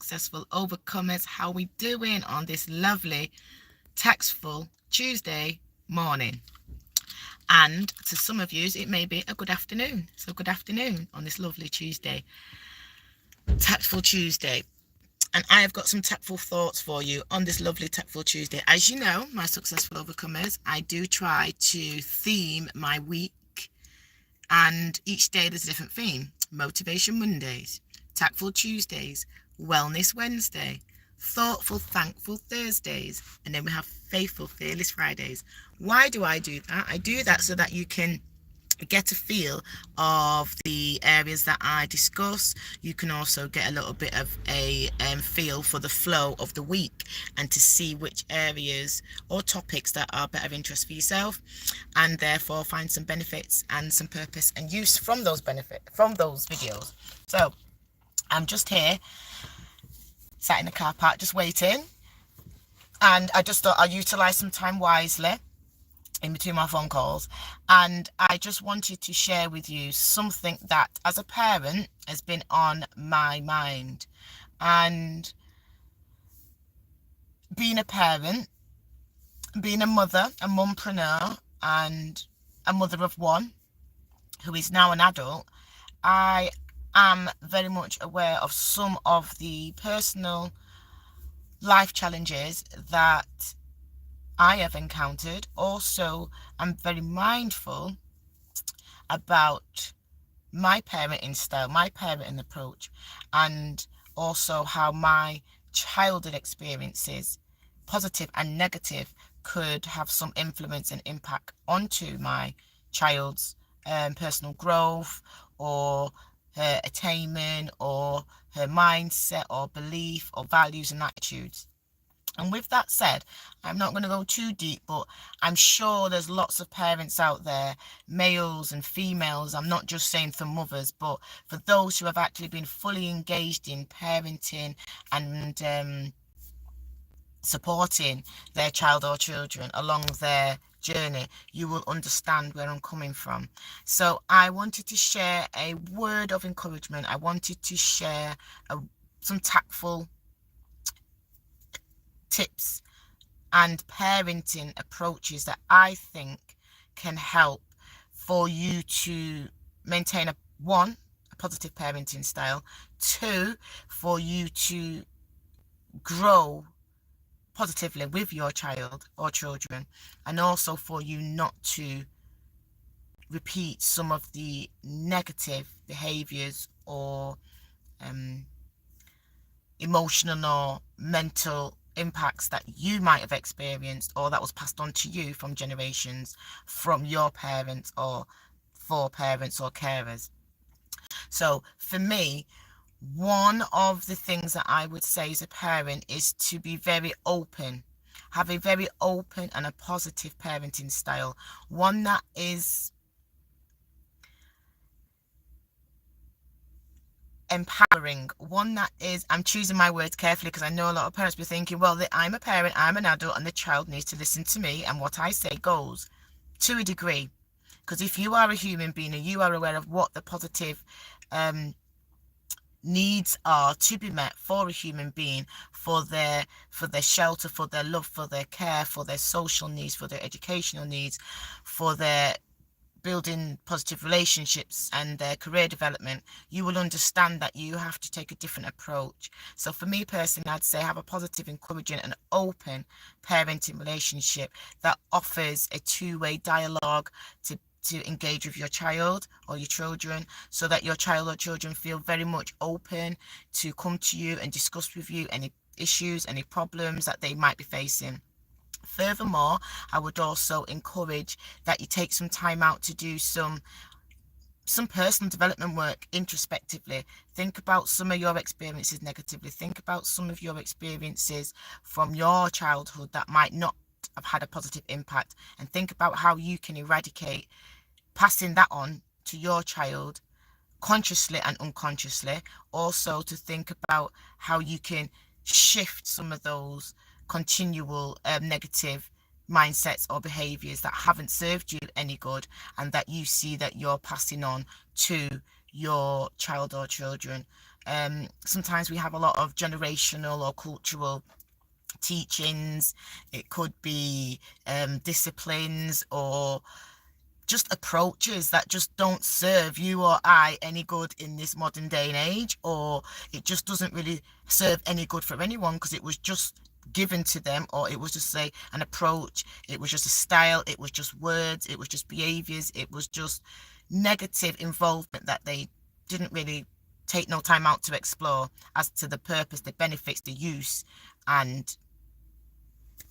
successful overcomers. How we doing on this lovely taxful Tuesday morning? And to some of you, it may be a good afternoon. So good afternoon on this lovely Tuesday, Tactful Tuesday. And I have got some tactful thoughts for you on this lovely Tactful Tuesday. As you know, my successful overcomers, I do try to theme my week, and each day there's a different theme. Motivation Mondays, Tactful Tuesdays, Wellness Wednesday, Thoughtful Thankful Thursdays, and then we have Faithful Fearless Fridays. Why do I do that? I do that so that you can get a feel of the areas that I discuss. You can also get a little bit of a feel for the flow of the week, and to see which areas or topics that are better interest for yourself, and therefore find some benefits and some purpose and use from those videos. So I'm just here sat in the car park just waiting, and I just thought I'll utilize some time wisely in between my phone calls, and I just wanted to share with you something that as a parent has been on my mind. And being a parent, being a mother, a mumpreneur, and a mother of one who is now an adult, I am very much aware of some of the personal life challenges that I have encountered. Also, I'm very mindful about my parenting style, my parenting approach, and also how my childhood experiences, positive and negative, could have some influence and impact onto my child's personal growth, or her attainment, or her mindset, or belief, or values and attitudes. And with that said, I'm not going to go too deep, but I'm sure there's lots of parents out there, males and females. I'm not just saying for mothers, but for those who have actually been fully engaged in parenting and supporting their child or children along their journey. You will understand where I'm coming from. So I wanted to share a word of encouragement. I wanted to share some tactful tips and parenting approaches that I think can help for you to maintain a positive parenting style, 2, for you to grow positively with your child or children, and also for you not to repeat some of the negative behaviors or emotional or mental impacts that you might have experienced, or that was passed on to you from generations from your parents or foreparents or carers. So for me, one of the things that I would say as a parent is to be very open, have a very open and a positive parenting style, one that is empowering, one that is, I'm choosing my words carefully because I know a lot of parents be thinking, well, I'm a parent, I'm an adult, and the child needs to listen to me, and what I say goes, to a degree. Because if you are a human being and you are aware of what the positive needs are to be met for a human being, for their shelter, for their love, for their care, for their social needs, for their educational needs, for their building positive relationships and their career development, you will understand that you have to take a different approach. So for me personally, I'd say have a positive, encouraging and open parenting relationship that offers a two-way dialogue to engage with your child or your children, so that your child or children feel very much open to come to you and discuss with you any issues, any problems that they might be facing. Furthermore, I would also encourage that you take some time out to do some personal development work introspectively. Think about some of your experiences negatively. Think about some of your experiences from your childhood that might not have had a positive impact, and think about how you can eradicate passing that on to your child consciously and unconsciously. Also to think about how you can shift some of those continual negative mindsets or behaviors that haven't served you any good, and that you see that you're passing on to your child or children. Sometimes we have a lot of generational or cultural teachings. It could be disciplines or just approaches that just don't serve you or I any good in this modern day and age, or it just doesn't really serve any good for anyone because it was just given to them, or it was just say an approach, it was just a style, it was just words, it was just behaviors, it was just negative involvement that they didn't really take no time out to explore as to the purpose, the benefits, the use, and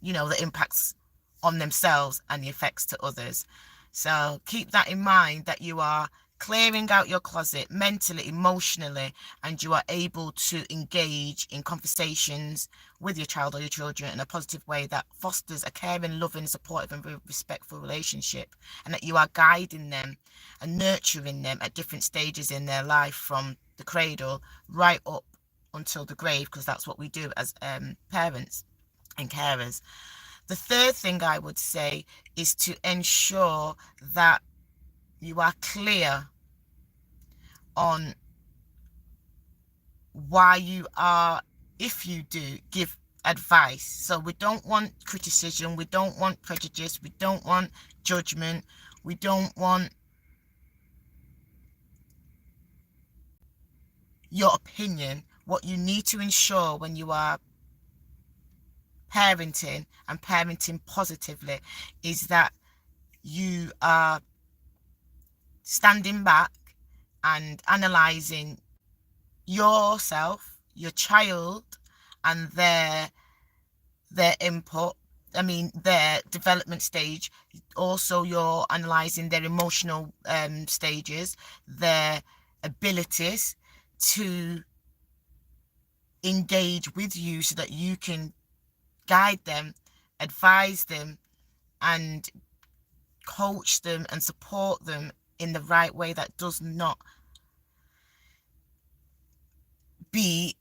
the impacts on themselves and the effects to others. So keep that in mind, that you are clearing out your closet mentally, emotionally, and you are able to engage in conversations with your child or your children in a positive way that fosters a caring, loving, supportive and respectful relationship, and that you are guiding them and nurturing them at different stages in their life, from the cradle right up until the grave, because that's what we do as parents and carers. The third thing I would say is to ensure that you are clear on why you are, if you do, give advice. So we don't want criticism, we don't want prejudice, we don't want judgment, we don't want your opinion. What you need to ensure when you are parenting and parenting positively is that you are standing back and analyzing yourself, your child, and their input, their development stage. Also, you're analyzing their emotional stages, their abilities to engage with you so that you can guide them, advise them, and coach them and support them in the right way that does not be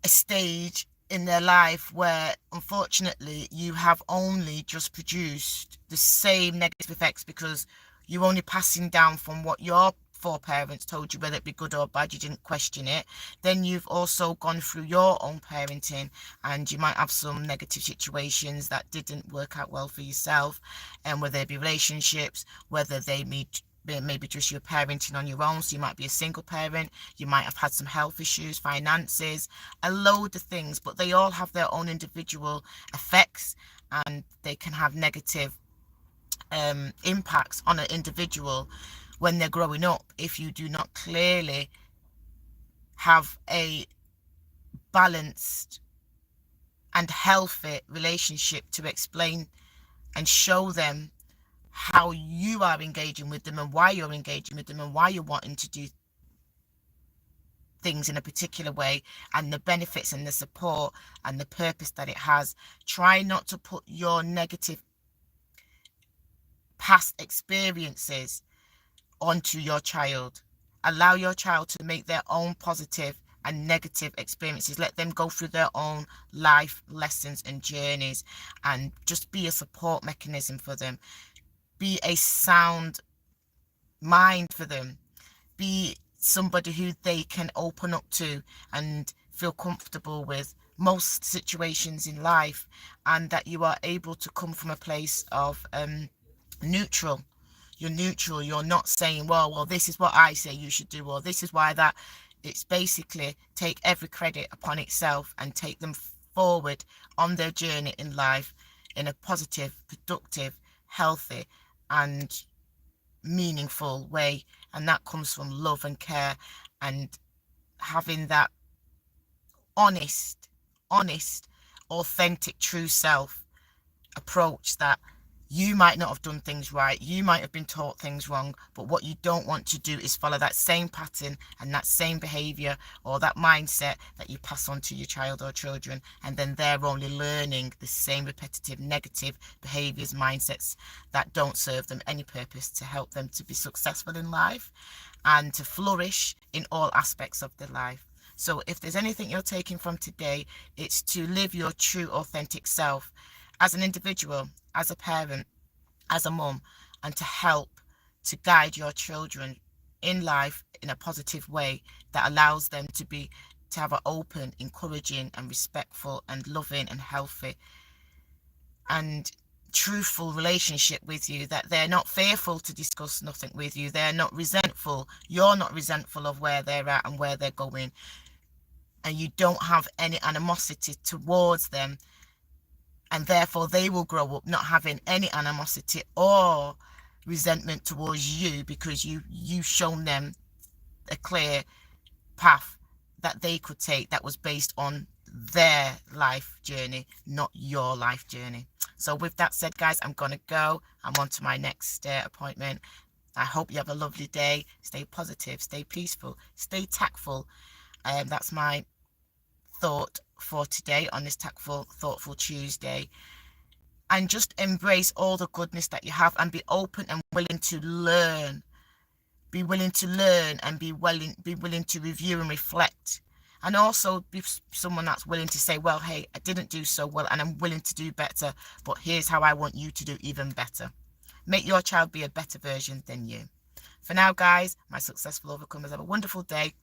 a stage in their life where, unfortunately, you have only just produced the same negative effects because you're only passing down from what your foreparents told you, whether it be good or bad, you didn't question it. Then you've also gone through your own parenting, and you might have some negative situations that didn't work out well for yourself, and whether it be relationships, whether they maybe just you're parenting on your own, so you might be a single parent, you might have had some health issues, finances, a load of things, but they all have their own individual effects, and they can have negative impacts on an individual when they're growing up if you do not clearly have a balanced and healthy relationship to explain and show them how you are engaging with them and why you're engaging with them and why you're wanting to do things in a particular way, and the benefits and the support and the purpose that it has. Try not to put your negative past experiences onto your child. Allow your child to make their own positive and negative experiences. Let them go through their own life lessons and journeys, and just be a support mechanism for them. Be a sound mind for them. Be somebody who they can open up to and feel comfortable with most situations in life, and that you are able to come from a place of neutral. You're neutral. You're not saying, well, this is what I say you should do, or this is why that. It's basically take every credit upon itself and take them forward on their journey in life in a positive, productive, healthy, and meaningful way. And that comes from love and care, and having that honest, authentic, true self approach, that you might not have done things right, you might have been taught things wrong, but what you don't want to do is follow that same pattern and that same behavior or that mindset that you pass on to your child or children, and then they're only learning the same repetitive negative behaviors, mindsets that don't serve them any purpose to help them to be successful in life and to flourish in all aspects of their life. So if there's anything you're taking from today, it's to live your true authentic self as an individual, as a parent, as a mum, and to help to guide your children in life in a positive way that allows them to have an open, encouraging and respectful and loving and healthy and truthful relationship with you, that they're not fearful to discuss nothing with you, they're not resentful, you're not resentful of where they're at and where they're going, and you don't have any animosity towards them, and therefore they will grow up not having any animosity or resentment towards you, because you've shown them a clear path that they could take that was based on their life journey, not your life journey. So with that said, guys, I'm gonna go. I'm on to my next appointment. I hope you have a lovely day. Stay positive, stay peaceful, stay tactful. That's my thought for today on this Tactful Thoughtful Tuesday. And just embrace all the goodness that you have and be open and willing to learn. Be willing to learn and be willing to review and reflect. And also be someone that's willing to say, well, hey, I didn't do so well and I'm willing to do better, but here's how I want you to do even better. Make your child be a better version than you. For now, guys, my successful overcomers, have a wonderful day.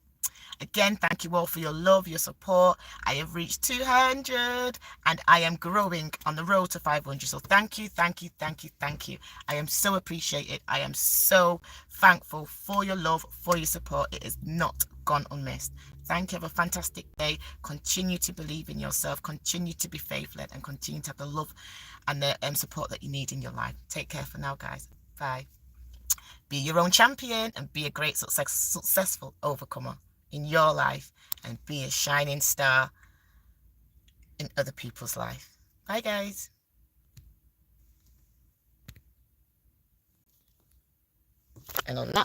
Again, thank you all for your love, your support. I have reached 200 and I am growing on the road to 500. So thank you, thank you, thank you, thank you. I am so appreciated. I am so thankful for your love, for your support. It has not gone unmissed. Thank you. Have a fantastic day. Continue to believe in yourself. Continue to be faith-led and continue to have the love and the support that you need in your life. Take care for now, guys. Bye. Be your own champion and be a great successful overcomer in your life, and be a shining star in other people's life. Bye, guys. And on that